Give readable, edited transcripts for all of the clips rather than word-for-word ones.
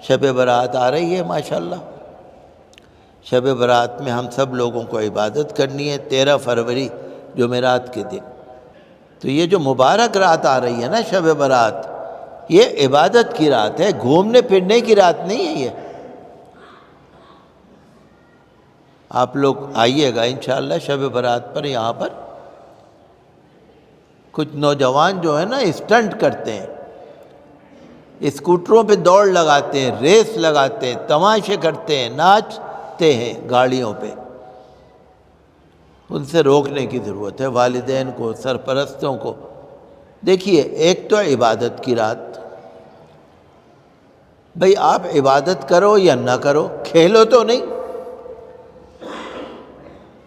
شب برات آ رہی ہے ماشاءاللہ۔ شب برات میں ہم سب لوگوں کو عبادت کرنی ہے، 13 فروری جمعرات کے دن۔ تو یہ جو مبارک رات آ رہی ہے نا شب برات، یہ عبادت کی رات ہے، گھومنے پھرنے کی رات نہیں ہے یہ۔ آپ لوگ آئیے گا انشاءاللہ شب برات پر۔ یہاں پر کچھ نوجوان جو ہے نا اسٹنٹ کرتے ہیں، اسکوٹروں پہ دوڑ لگاتے ہیں، ریس لگاتے ہیں، تماشے کرتے ہیں، ناچتے ہیں گاڑیوں پہ۔ ان سے روکنے کی ضرورت ہے، والدین کو، سرپرستوں کو۔ دیکھیے، ایک تو عبادت کی رات، بھئی آپ عبادت کرو یا نہ کرو، کھیلو تو نہیں۔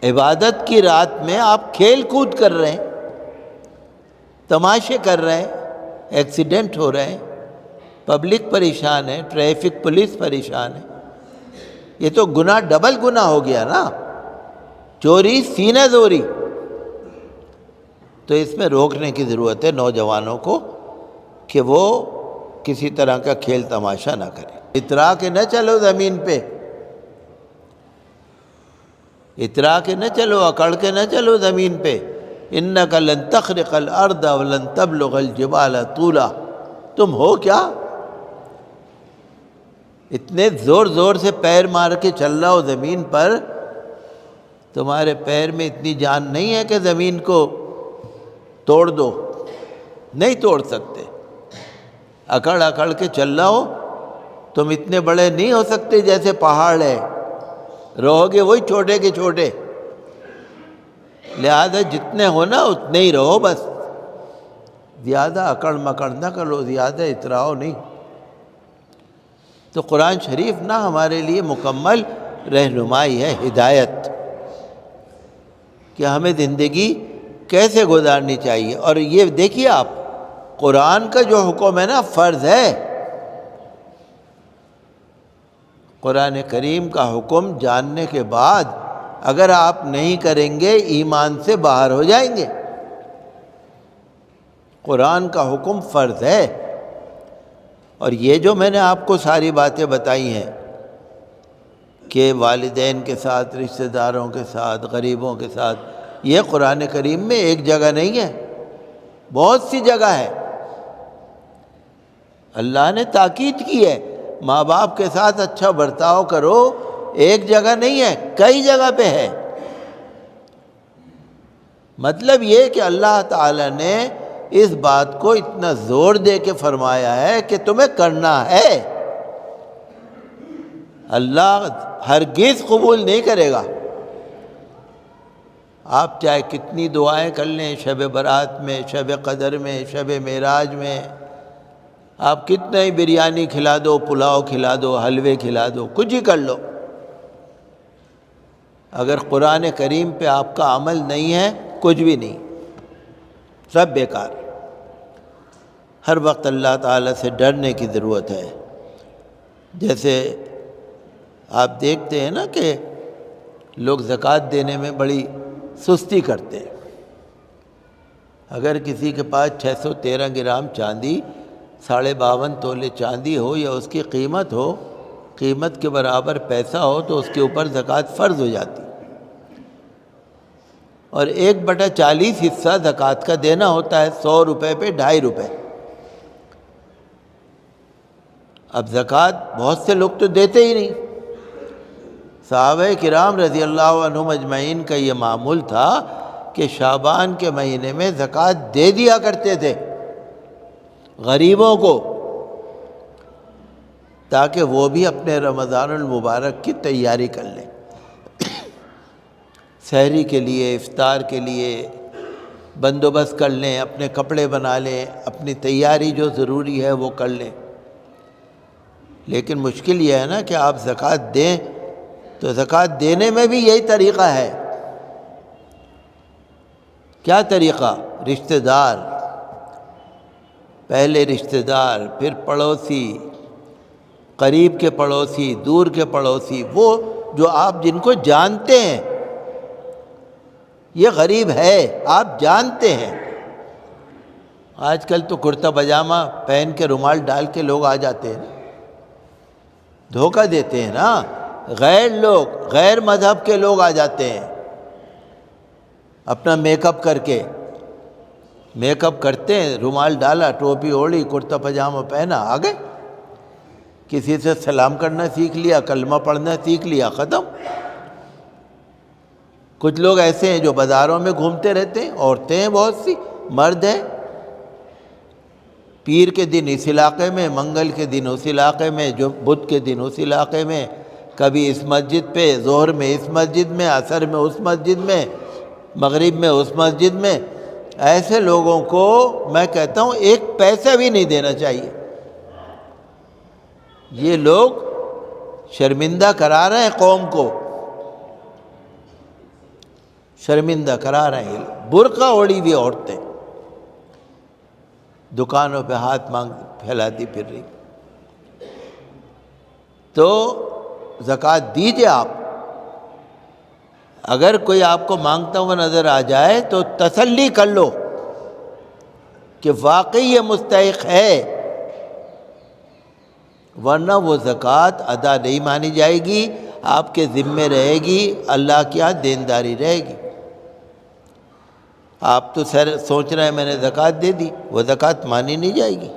عبادت کی رات میں آپ کھیل کود کر رہے ہیں، تماشے کر رہے ہیں، ایکسیڈنٹ ہو رہے ہیں، پبلک پریشان ہے، ٹریفک پولیس پریشان ہے۔ یہ تو گناہ ڈبل گناہ ہو گیا نا، چوری سینہ زوری۔ تو اس میں روکنے کی ضرورت ہے نوجوانوں کو کہ وہ کسی طرح کا کھیل تماشا نہ کرے۔ اترا کے نہ چلو زمین پہ، اترا کے نہ چلو، اکڑ کے نہ چلو زمین پہ۔ انک لن تخرق الارض ولن تبلغ الجبال طولا۔ تم ہو کیا؟ اتنے زور زور سے پیر مار کے چل رہا ہو زمین پر، تمہارے پیر میں اتنی جان نہیں ہے کہ زمین کو توڑ دو، نہیں توڑ سکتے۔ اکڑ اکڑ کے چل رہا ہو، تم اتنے بڑے نہیں ہو سکتے جیسے پہاڑ ہے، رہو گے وہی چھوٹے کے چھوٹے۔ لہذا جتنے ہو نا اتنے ہی رہو بس، زیادہ اکڑ مکڑ نہ کرو، زیادہ اتراؤ نہیں۔ تو قرآن شریف نا ہمارے لیے مکمل رہنمائی ہے، ہدایت، کہ ہمیں زندگی کیسے گزارنی چاہیے۔ اور یہ دیکھیے آپ، قرآن کا جو حکم ہے نا فرض ہے۔ قرآن کریم کا حکم جاننے کے بعد اگر آپ نہیں کریں گے ایمان سے باہر ہو جائیں گے۔ قرآن کا حکم فرض ہے۔ اور یہ جو میں نے آپ کو ساری باتیں بتائی ہیں کہ والدین کے ساتھ، رشتہ داروں کے ساتھ، غریبوں کے ساتھ، یہ قرآن کریم میں ایک جگہ نہیں ہے، بہت سی جگہ ہے۔ اللہ نے تاکید کی ہے، ماں باپ کے ساتھ اچھا برتاؤ کرو، ایک جگہ نہیں ہے، کئی جگہ پہ ہے۔ مطلب یہ کہ اللہ تعالیٰ نے اس بات کو اتنا زور دے کے فرمایا ہے کہ تمہیں کرنا ہے۔ اللہ ہرگز قبول نہیں کرے گا۔ آپ چاہے کتنی دعائیں کر لیں، شب برات میں، شب قدر میں، شب معراج میں، آپ کتنا ہی بریانی کھلا دو، پلاؤ کھلا دو، حلوے کھلا دو، کچھ ہی کر لو، اگر قرآن کریم پہ آپ کا عمل نہیں ہے، کچھ بھی نہیں، سب بیکار۔ ہر وقت اللہ تعالیٰ سے ڈرنے کی ضرورت ہے۔ جیسے آپ دیکھتے ہیں نا کہ لوگ زکوٰۃ دینے میں بڑی سستی کرتے ہیں۔ اگر کسی کے پاس 613 گرام چاندی، 52.5 تولے چاندی ہو، یا اس کی قیمت ہو، قیمت کے برابر پیسہ ہو، تو اس کے اوپر زکوٰۃ فرض ہو جاتی، اور 1/40 حصہ زکوٰۃ کا دینا ہوتا ہے، 100 روپے پہ 2.5 روپے۔ اب زکوٰۃ بہت سے لوگ تو دیتے ہی نہیں۔ صحابہ کرام رضی اللہ عنہم اجمعین کا یہ معمول تھا کہ شعبان کے مہینے میں زکوٰۃ دے دیا کرتے تھے غریبوں کو، تاکہ وہ بھی اپنے رمضان المبارک کی تیاری کر لیں، سحری کے لیے، افطار کے لیے بندوبست کر لیں، اپنے کپڑے بنا لیں، اپنی تیاری جو ضروری ہے وہ کر لیں۔ لیکن مشکل یہ ہے نا کہ آپ زکوٰۃ دیں، تو زکوٰۃ دینے میں بھی یہی طریقہ ہے۔ کیا طریقہ؟ رشتہ دار، پہلے رشتہ دار، پھر پڑوسی، قریب کے پڑوسی، دور کے پڑوسی، وہ جو آپ جن کو جانتے ہیں۔ یہ غریب ہے، آپ جانتے ہیں۔ آج کل تو کرتا پاجامہ پہن کے رومال ڈال کے لوگ آ جاتے ہیں، دھوکہ دیتے ہیں نا، غیر لوگ، غیر مذہب کے لوگ آ جاتے ہیں اپنا میک اپ کر کے، میک اپ کرتے ہیں، رومال ڈالا، ٹوپی اوڑھی، کرتا پاجامہ پہنا، آ گئے، کسی سے سلام کرنا سیکھ لیا، کلمہ پڑھنا سیکھ لیا، ختم۔ کچھ لوگ ایسے ہیں جو بازاروں میں گھومتے رہتے ہیں، عورتیں ہیں بہت سی، مرد ہیں، پیر کے دن اس علاقے میں، منگل کے دن اس علاقے میں، جو بدھ کے دن اس علاقے میں، کبھی اس مسجد پہ، ظہر میں اس مسجد میں، عصر میں اس مسجد میں، مغرب میں اس مسجد میں۔ ایسے لوگوں کو میں کہتا ہوں ایک پیسہ بھی نہیں دینا چاہیے۔ یہ لوگ شرمندہ کرا رہے ہیں قوم کو، شرمندہ کرا رہے ہیں۔ برقع اوڑھی ہوئی عورتیں دکانوں پہ ہاتھ مانگ پھیلاتی پھر رہی۔ تو زکوٰۃ دیجئے آپ، اگر کوئی آپ کو مانگتا ہوا نظر آ جائے تو تسلی کر لو کہ واقعی یہ مستحق ہے، ورنہ وہ زکوٰۃ ادا نہیں مانی جائے گی، آپ کے ذمے رہے گی، اللہ کی یہاں دینداری رہے گی۔ آپ تو سوچ رہے ہیں میں نے زکوٰۃ دے دی، وہ زکوٰۃ مانی نہیں جائے گی۔